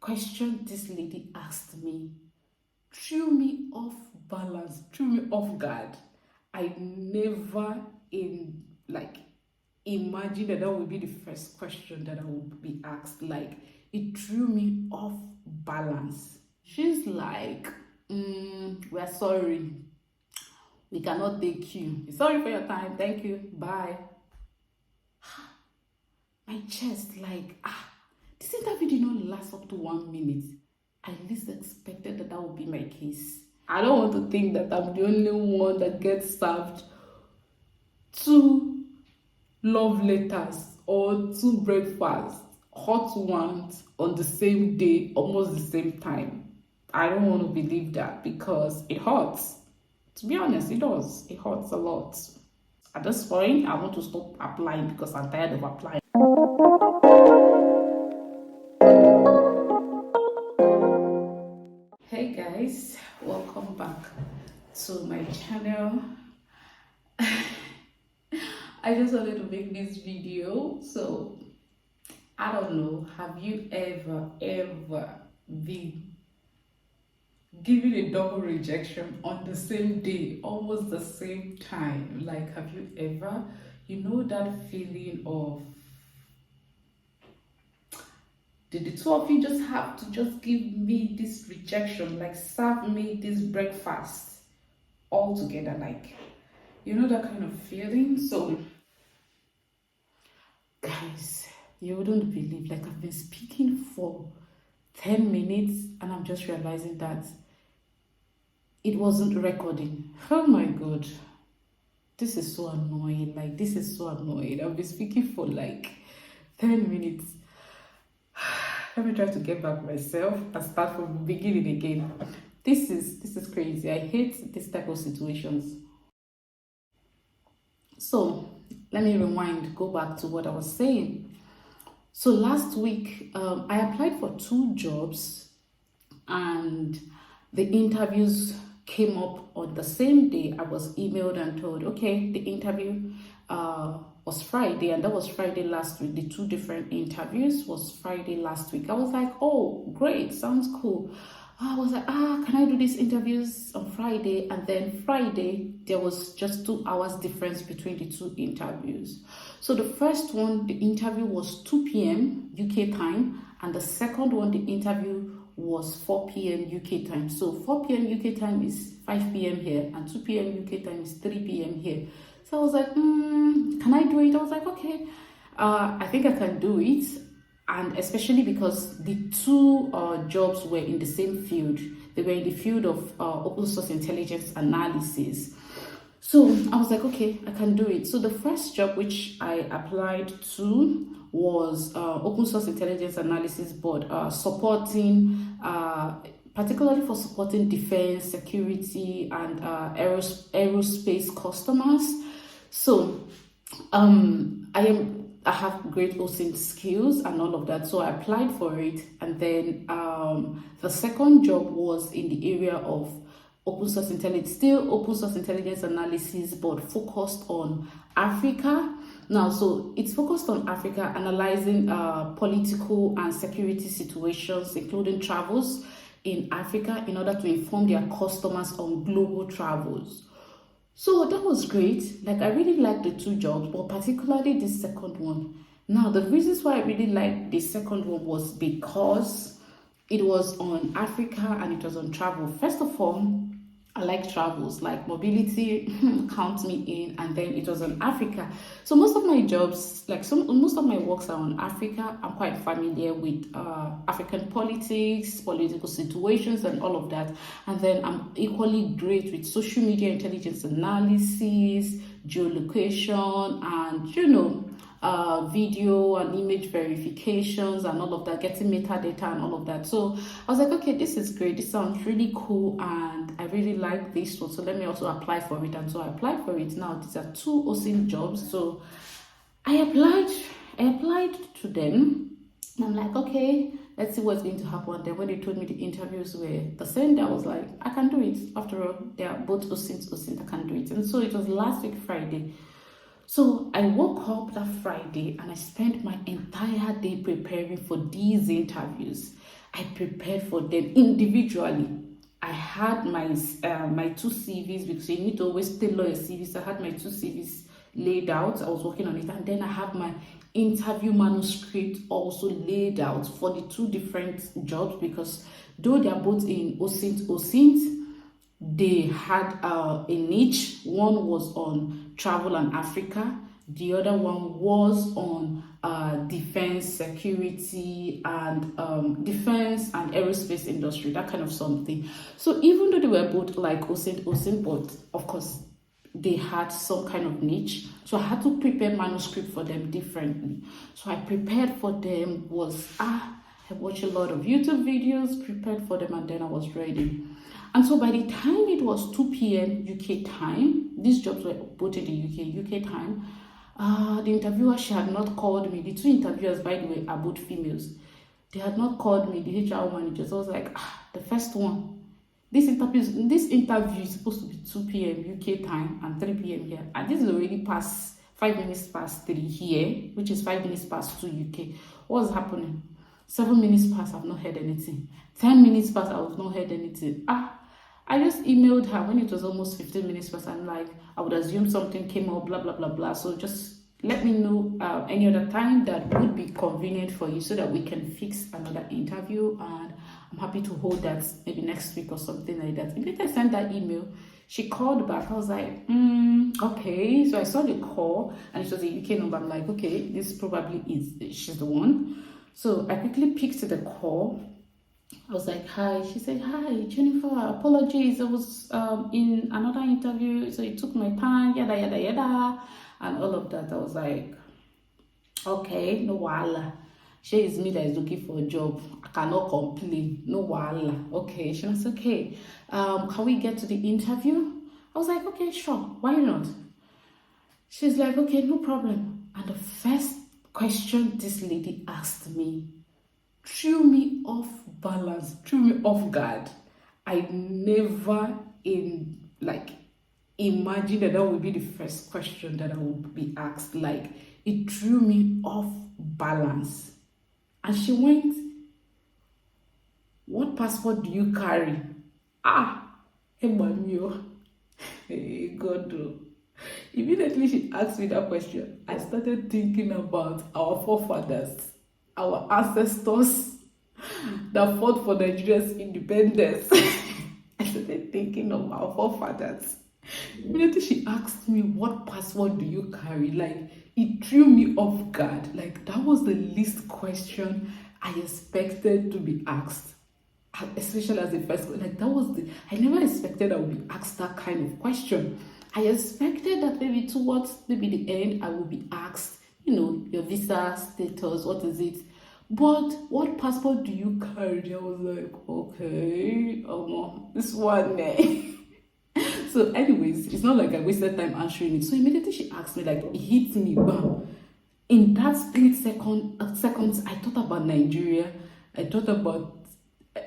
question this lady asked me threw me off balance, threw me off guard. I never in like imagine that would be the first question that I would be asked. Like, it threw me off balance. She's like, we're sorry, we cannot take you. Sorry for your time, thank you, bye. My chest, like, this interview did not last up to 1 minute. I least expected that would be my case. I don't want to think that I'm the only one that gets served two love letters or two breakfasts, hot ones, on the same day, almost the same time. I don't want to believe that because it hurts. To be honest, it does. It hurts a lot. At this point, I want to stop applying because I'm tired of applying. Hey guys, welcome back to my channel. I just wanted to make this video. So I don't know, have you ever been given a double rejection on the same day, almost the same time? Like, have you ever, that feeling of, did the two of you just have to just give me this rejection, like serve me this breakfast all together? Like, that kind of feeling. So guys, you wouldn't believe, like, I've been speaking for 10 minutes and I'm just realizing that it wasn't recording. Oh my god, this is so annoying. Like, this is so annoying. I've been speaking for like 10 minutes. Let me try to get back myself and start from the beginning again. This is crazy. I hate this type of situations. So let me rewind, go back to what I was saying. So last week, I applied for 2 jobs and the interviews came up on the same day. I was emailed and told, okay, the interview was Friday, and that was Friday last week. The 2 different interviews was Friday last week. I was like, oh, great, sounds cool. I was like, can I do these interviews on Friday? And then Friday, there was just 2 hours difference between the 2 interviews. So the first one, the interview was 2 p.m. UK time, and the second one, the interview was 4 p.m. UK time. So 4 p.m. UK time is 5 p.m. here, and 2 p.m. UK time is 3 p.m. here. So I was like, can I do it? I was like, okay, I think I can do it. And especially because the 2 jobs were in the same field. They were in the field of open source intelligence analysis. So I was like, okay, I can do it. So the first job which I applied to was open source intelligence analysis, but supporting, particularly for supporting defense, security, and aerospace customers. So I have great OSINT skills and all of that, so I applied for it. And then the second job was in the area of open source intelligence, still open source intelligence analysis, but focused on Africa. Now, so it's focused on Africa, analyzing political and security situations, including travels in Africa, in order to inform their customers on global travels. So that was great. Like, I really liked the 2 jobs, but particularly the second one. Now, the reasons why I really liked the second one was because it was on Africa and it was on travel. First of all, I like travels, like mobility counts me in, and then it was on Africa. So most of my jobs, most of my works are on Africa. I'm quite familiar with African politics, political situations, and all of that. And then I'm equally great with social media intelligence analysis, geolocation, and video and image verifications and all of that, getting metadata and all of that. So I was like, okay, this is great, this sounds really cool, and I really like this one, so let me also apply for it. And so I applied for it. Now these are 2 OSINT jobs, so I applied to them, and I'm like, okay, let's see what's going to happen. Then when they told me the interviews were the same day, I was like, I can do it. After all, they are both OSINT, I can do it. And so it was last week Friday. So I woke up that Friday and I spent my entire day preparing for these interviews. I prepared for them individually. I had my two CVs, because you need to always tailor your CVs. I had my two CVs laid out. I was working on it, and then I have my interview manuscript also laid out for the two different jobs, because though they are both in OSINT, they had a niche. One was on travel and Africa. The other one was on defense, security, and defense and aerospace industry, that kind of something. So even though they were both like OSINT, but of course they had some kind of niche. So I had to prepare manuscript for them differently. So I prepared for them I watched a lot of YouTube videos, prepared for them, and then I was ready. And so by the time it was 2 p.m. UK time, these jobs were both in the UK time, the interviewer, she had not called me. The two interviewers, by the way, are both females. They had not called me, the HR managers. I was like, the first one. This interview is supposed to be 2 p.m. UK time and 3 p.m. here. And this is already past 5 minutes past 3 here, which is 5 minutes past 2 UK. What's happening? 7 minutes past, I've not heard anything. 10 minutes past, I've not heard anything. I just emailed her when it was almost 15 minutes past. I'm like, I would assume something came up, blah, blah, blah, blah. So just let me know any other time that would be convenient for you so that we can fix another interview. And I'm happy to hold that maybe next week or something like that. Immediately I sent that email, she called back. I was like, okay. So I saw the call and it was a UK number. I'm like, okay, this probably she's the one. So I quickly picked the call. I was like, hi. She said, hi, Jennifer, apologies. I was in another interview, so it took my time, yada, yada, yada, and all of that. I was like, okay, no wala. She is me that is looking for a job. I cannot complain. No wala. Okay. She was okay. Can we get to the interview? I was like, okay, sure. Why not? She's like, okay, no problem. And the first question this lady asked me threw me off balance, threw me off guard. I never imagined that would be the first question that I would be asked. Like, it threw me off balance. And she went, what passport do you carry? Hey, Mamio. Hey, God. Immediately she asked me that question, I started thinking about our forefathers, our ancestors that fought for Nigeria's independence. I started thinking of our forefathers. Immediately she asked me, what passport do you carry? Like, it threw me off guard. Like, that was the least question I expected to be asked. Especially as the first one. Like, I never expected I would be asked that kind of question. I expected that maybe towards the end, I would be asked, your visa status, what is it? But what passport do you carry? I was like, okay, this one. So anyways, it's not like I wasted time answering it. So immediately she asked me, like, it hit me, bam. In that split seconds, I thought about Nigeria. I thought about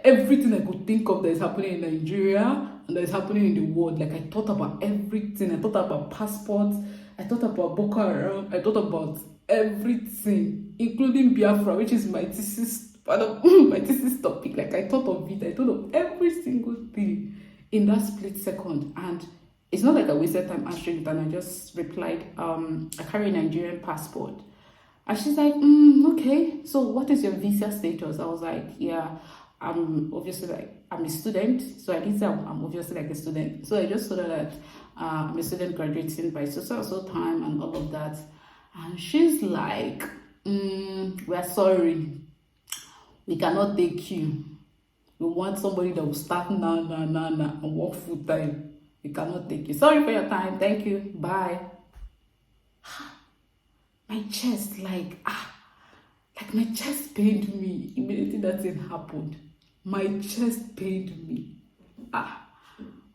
everything I could think of that is happening in Nigeria and that is happening in the world. Like, I thought about everything. I thought about passports. I thought about Boko Haram. I thought about everything, including Biafra, which is my thesis, part of my thesis topic. Like, I thought of it. I thought of every single thing in that split second. And it's not like I wasted time answering it, and I just replied, I carry a Nigerian passport. And she's like, okay, so what is your visa status? I was like, yeah, I'm obviously I'm a student. So I didn't say I'm obviously like a student. So I just told her that I'm a student graduating by so time and all of that. And she's like, we're sorry, we cannot take you. We want somebody that will start now and work full time. We cannot take you. Sorry for your time. Thank you. Bye. My chest, like my chest pained me immediately that thing happened. My chest pained me. I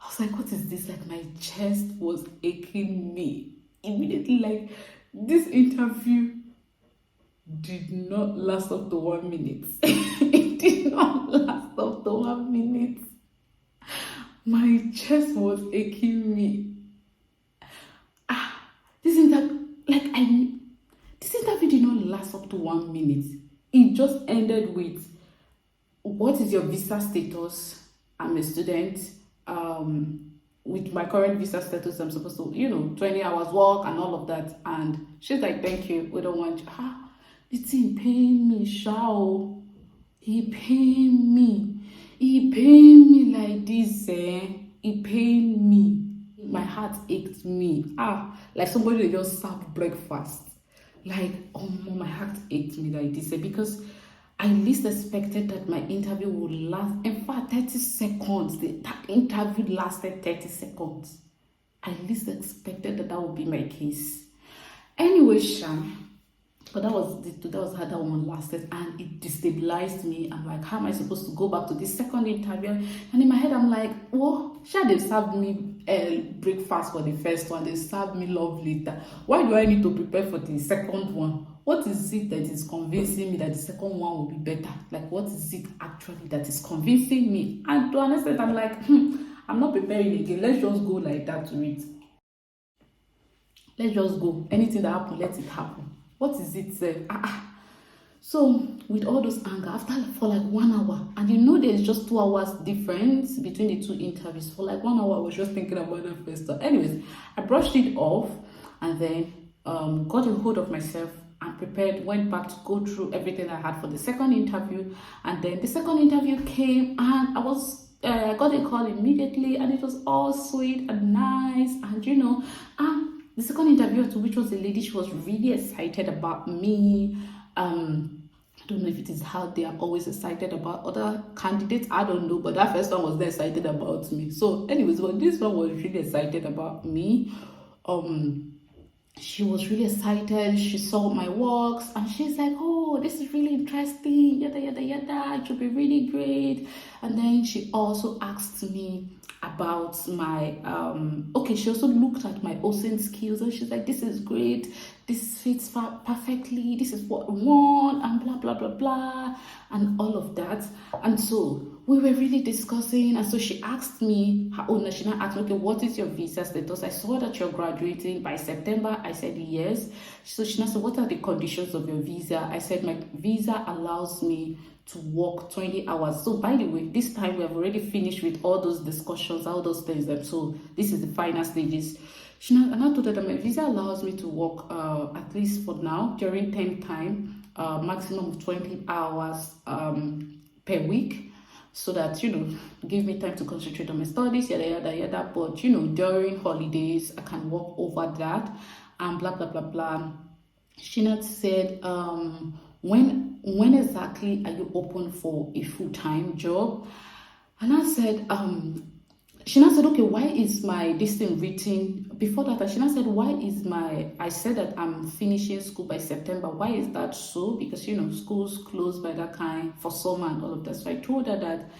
was like, what is this? Like, my chest was aching me immediately. Like, this interview did not last up to 1 minute. It did not last up to 1 minute. My chest was aching me. like this interview did not last up to 1 minute. It just ended with, what is your visa status? I'm a student. With my current visa status, I'm supposed to, 20 hours work and all of that. And she's like, thank you, we don't want you. The thing paying me, shao. He paying me. He paying me like this, He paying me. My heart ached me. Like somebody just served breakfast. Like, oh, my heart ached me like this, because I least expected that my interview would last, in fact, 30 seconds. That interview lasted 30 seconds. I least expected that would be my case. Anyway, but that was how that one lasted, and it destabilized me. I'm like, how am I supposed to go back to this second interview? And in my head, I'm like, well, they served me breakfast for the first one. They served me love later. Why do I need to prepare for the second one? What is it that is convincing me that the second one will be better? Like, what is it actually that is convincing me? And to understand, I'm like, I'm not preparing again. Let's just go like that to it. Let's just go. Anything that happens, let it happen. What is it? So with all those anger, for like 1 hour, and there's just 2 hours difference between the two interviews. For like 1 hour, I was just thinking about the first one. Anyways, I brushed it off, and then got a hold of myself and prepared, went back to go through everything I had for the second interview. And then the second interview came, and I got a call immediately, and it was all sweet and nice, and the second interviewer, to which was a lady, she was really excited about me. I don't know if it is how they are always excited about other candidates. I don't know, but that first one was excited about me. So anyways, but this one was really excited about me. She was really excited. She saw my works, and she's like, oh, this is really interesting, yada yada yada, it should be really great. And then she also asked me about my she also looked at my OSINT skills, and she's like, this is great, this fits perfectly, this is what we want, and blah blah blah blah, and all of that. And so we were really discussing, and so she asked me, she now asked me, okay, what is your visa status? I saw that you're graduating by September. I said yes. So she now said, what are the conditions of your visa? I said, my visa allows me to work 20 hours. So by the way, this time we have already finished with all those discussions, all those things. So this is the final stages. And I told her that my visa allows me to work, at least for now, during term time, maximum of 20 hours per week, so that, give me time to concentrate on my studies, yada, yada, yada. But, during holidays, I can work over that, and blah, blah, blah, blah. She said, when exactly are you open for a full-time job? And I said, she now said, okay, why is my this thing written? Before that, she now said, I said that I'm finishing school by September. Why is that so? Because, schools close by that kind for summer and all of that. So I told her that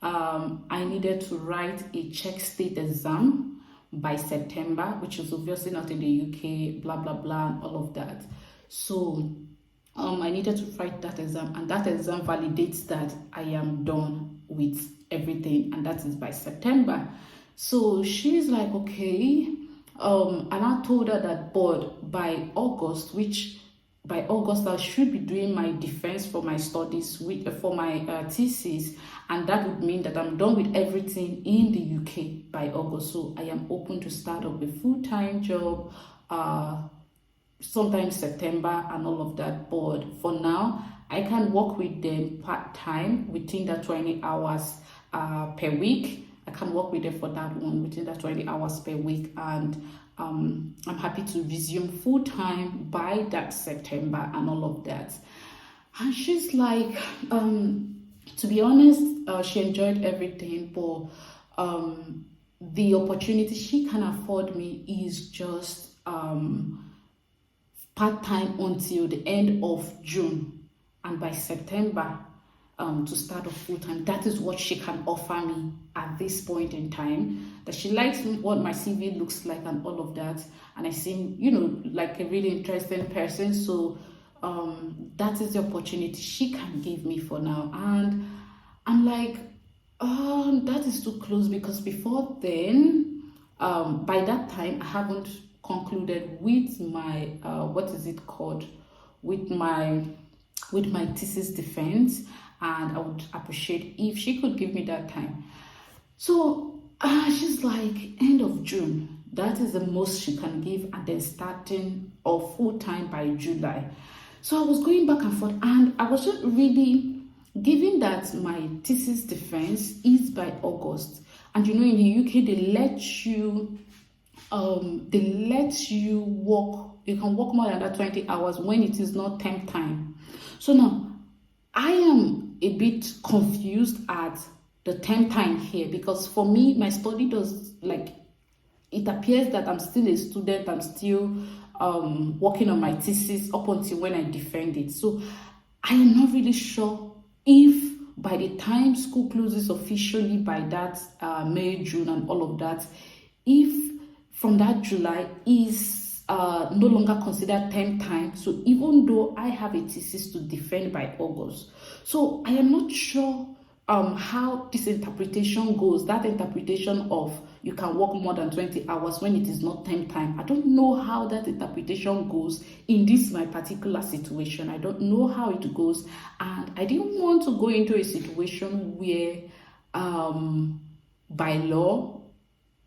I needed to write a Czech state exam by September, which is obviously not in the UK, blah, blah, blah, and all of that. So I needed to write that exam, and that exam validates that I am done with everything, and that is by September. So she's like, okay, and I told her that, but by August I should be doing my defense for my studies for my thesis, and that would mean that I'm done with everything in the UK by August. So I am open to start up a full-time job sometime September and all of that. But for now, I can work with them part-time within the 20 hours per week. I can work with them for that one within the 20 hours per week, and I'm happy to resume full-time by that September and all of that. And she's like, to be honest, she enjoyed everything, but the opportunity she can afford me is just part-time until the end of June, and by September to start off full-time. That is what she can offer me at this point in time. That she likes what my CV looks like and all of that, and I seem, like a really interesting person. So that is the opportunity she can give me for now. And I'm like, that is too close, because before then, by that time, I haven't concluded with my what is it called, with my thesis defense, and I would appreciate if she could give me that time. So she's like, end of June, that is the most she can give, and then starting off full time by July. So I was going back and forth, and I wasn't really, given that my thesis defense is by August, and in the UK they let you work, you can work more than that 20 hours when it is not term time. So now I am a bit confused at the term time here, because for me, my study does, like, it appears that I'm still a student, I'm still working on my thesis up until when I defend it. So I am not really sure if by the time school closes officially, by that May, June and all of that, if from that July is no longer considered term time. So even though I have a thesis to defend by August, so I am not sure how this interpretation goes, that interpretation of you can work more than 20 hours when it is not term time. I don't know how that interpretation goes in this my particular situation. I don't know how it goes, and I didn't want to go into a situation where by law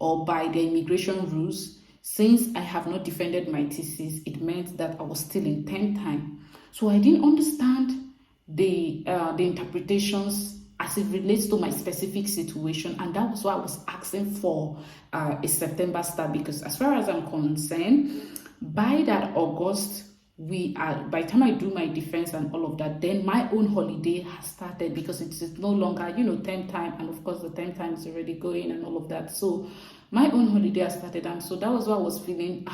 or by the immigration rules, since I have not defended my thesis, it meant that I was still in term time. So I didn't understand the interpretations as it relates to my specific situation, and that was why I was asking for a September start, because as far as I'm concerned, by that August, by the time I do my defense and all of that, then my own holiday has started, because it is no longer term time, and of course the term time is already going and all of that. So my own holiday has started, and so that was what I was feeling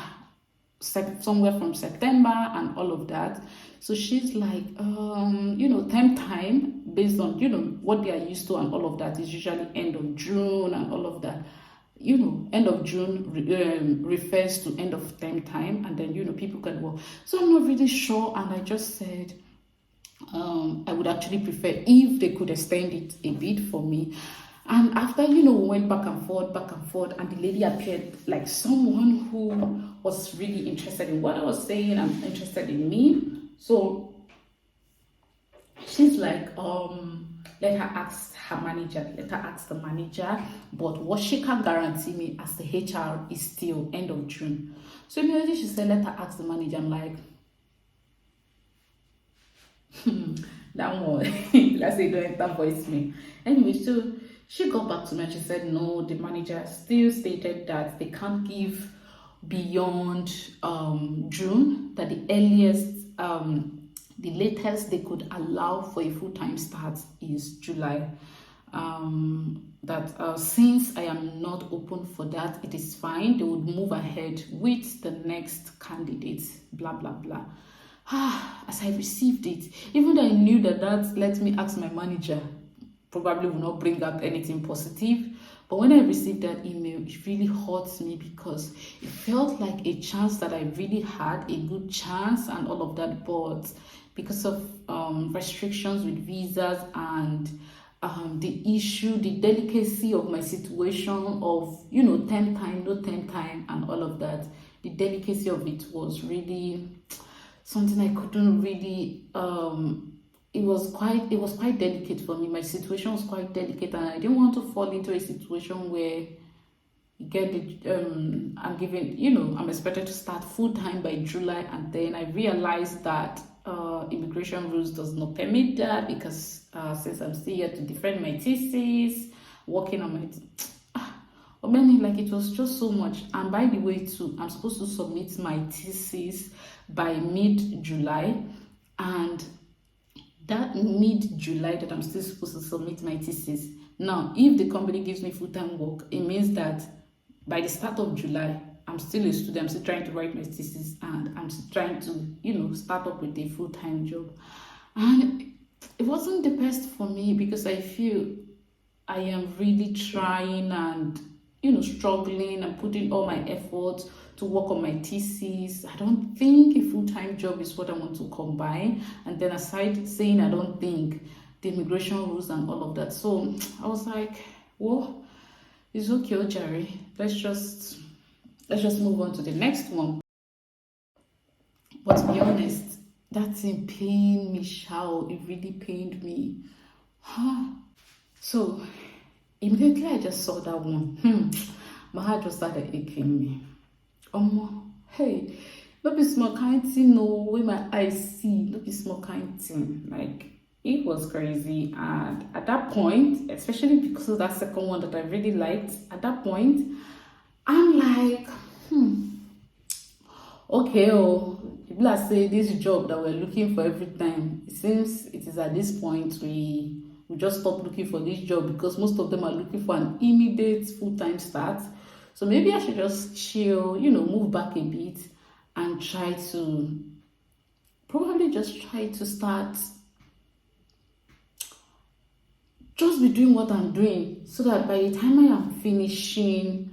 somewhere from September and all of that. So she's like, term time, based on what they are used to and all of that, is usually end of June and all of that. End of June refers to end of term time, and then people can work. So I'm not really sure, and I just said I would actually prefer if they could extend it a bit for me. And after we went back and forth, and the lady appeared like someone who was really interested in what I was saying and interested in me. So she's like, let her ask the manager, but what she can guarantee me as the HR is still end of June. So immediately she said, let her ask the manager. I'm like, that one, let's say don't enter voicemail. Anyway, so she got back to me and she said, no, the manager still stated that they can't give beyond June, that the earliest, the latest they could allow for a full-time start is July. That since I am not open for that, it is fine. They would move ahead with the next candidate, blah, blah, blah. As I received it, even though I knew that let me ask my manager, probably will not bring up anything positive. But when I received that email, it really hurts me, because it felt like a chance that I really had, a good chance and all of that. But because of restrictions with visas and the issue, the delicacy of my situation of, term time, no term time and all of that, the delicacy of it was really something I couldn't really, it was quite delicate for me. My situation was quite delicate, and I didn't want to fall into a situation where you get it, I'm given, I'm expected to start full-time by July, and then I realized that immigration rules does not permit that, because since I'm still here to defend my thesis, working on my like, it was just so much. And by the way too, I'm supposed to submit my thesis by mid-July, and that mid-July that I'm still supposed to submit my thesis. Now, if the company gives me full-time work, it means that by the start of July, I'm still a student, I'm still trying to write my thesis, and I'm still trying to, start up with a full-time job. And it wasn't the best for me, because I feel I am really trying and, struggling and putting all my effort to work on my thesis. I don't think a full-time job is what I want to combine. And then aside saying I don't think, the immigration rules and all of that. So I was like, well, it's okay, Jerry. Let's just Let's just move on to the next one. But to be honest, that thing pained me, shao. It really pained me. Huh. So immediately I just saw that one. My heart just started aching me. Hey, no be small kind thing, no way my eyes see, no be small kind thing. Like it was crazy. And at that point, especially because of that second one that I really liked, at that point, I'm like, okay, oh, people are saying this job that we're looking for every time. It seems it is at this point we just stop looking for this job because most of them are looking for an immediate full-time start. So maybe I should just chill, move back a bit and try to probably just try to start just be doing what I'm doing so that by the time I'm finishing,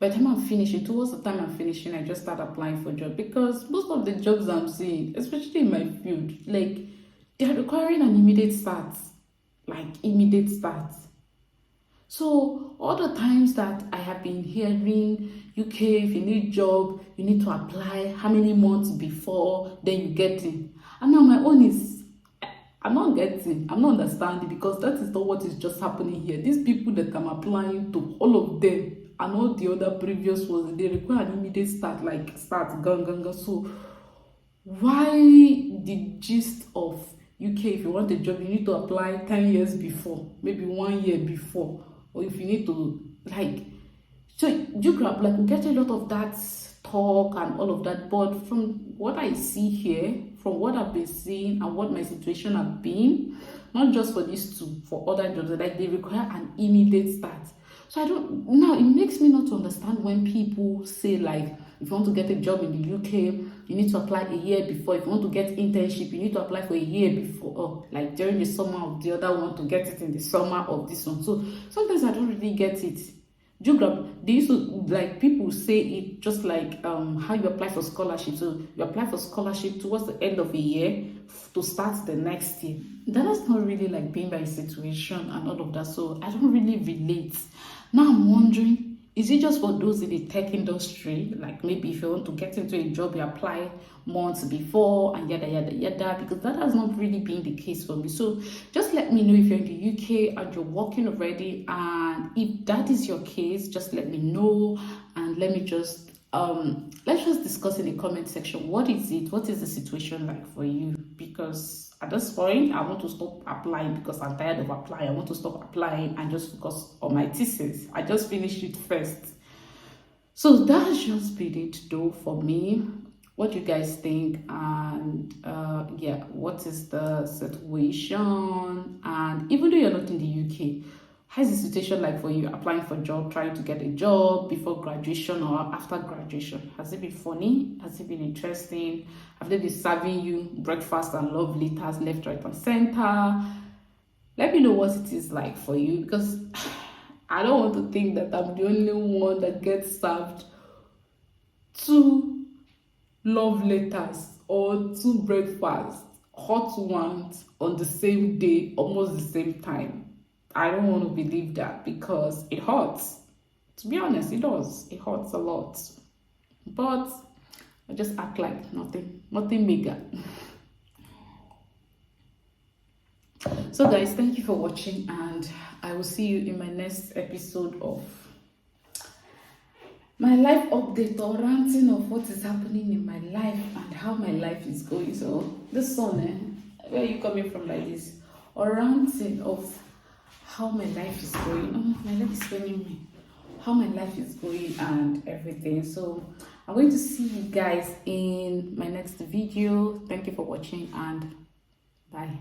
towards the time I'm finishing, I just start applying for jobs because most of the jobs I'm seeing, especially in my field, like they're requiring an immediate start, like immediate start. So all the times that I have been hearing, UK, if you need job, you need to apply how many months before, then you get in. And now my own is, I'm not understanding because that is not what is just happening here. These people that I'm applying to, all of them, and all the other previous ones, they require an immediate start, like start, gang, gang, gang. So why the gist of UK, if you want a job, you need to apply 10 years before, maybe 1 year before, or if you need to, like, so you grab, like, we get a lot of that talk and all of that, but from what I see here, from what I've been seeing and what my situation have been, not just for these two, for other jobs, like they require an immediate start. So I don't, now it makes me not to understand when people say like, if you want to get a job in the UK, you need to apply a year before. If you want to get internship, you need to apply for a year before, or like during the summer of the other one to get it in the summer of this one. So sometimes I don't really get it. Do you grab? They used to, like, people say it just like how you apply for scholarship. So you apply for scholarship towards the end of a year to start the next year. That is not really like being by situation and all of that. So I don't really relate. Now I'm wondering, is it just for those in the tech industry? Like maybe if you want to get into a job, you apply months before and yada yada yada, because that has not really been the case for me. So just let me know if you're in the UK and you're working already, and if that is your case, just let me know and let me just let's just discuss in the comment section. What is the situation like for you? Because at this point I want to stop applying because I'm tired of applying. I want to stop applying and just focus on my thesis. I just finished it first. So that's just been it though for me. What do you guys think? And yeah, what is the situation? And even though you're not in the UK, how's the situation like for you applying for a job, trying to get a job before graduation or after graduation? Has it been funny? Has it been interesting? Have they been serving you breakfast and love letters left, right, and center? Let me know what it is like for you, because I don't want to think that I'm the only one that gets served two love letters or two breakfasts, hot ones on the same day, almost the same time. I don't want to believe that because it hurts. To be honest, it does. It hurts a lot. But I just act like nothing mega. So guys, thank you for watching, and I will see you in my next episode of my life update or ranting of what is happening in my life and how my life is going. So this one, where are you coming from like this? Or ranting of how my life is going. Oh, my leg is paining me. How my life is going and everything. So I'm going to see you guys in my next video. Thank you for watching and bye.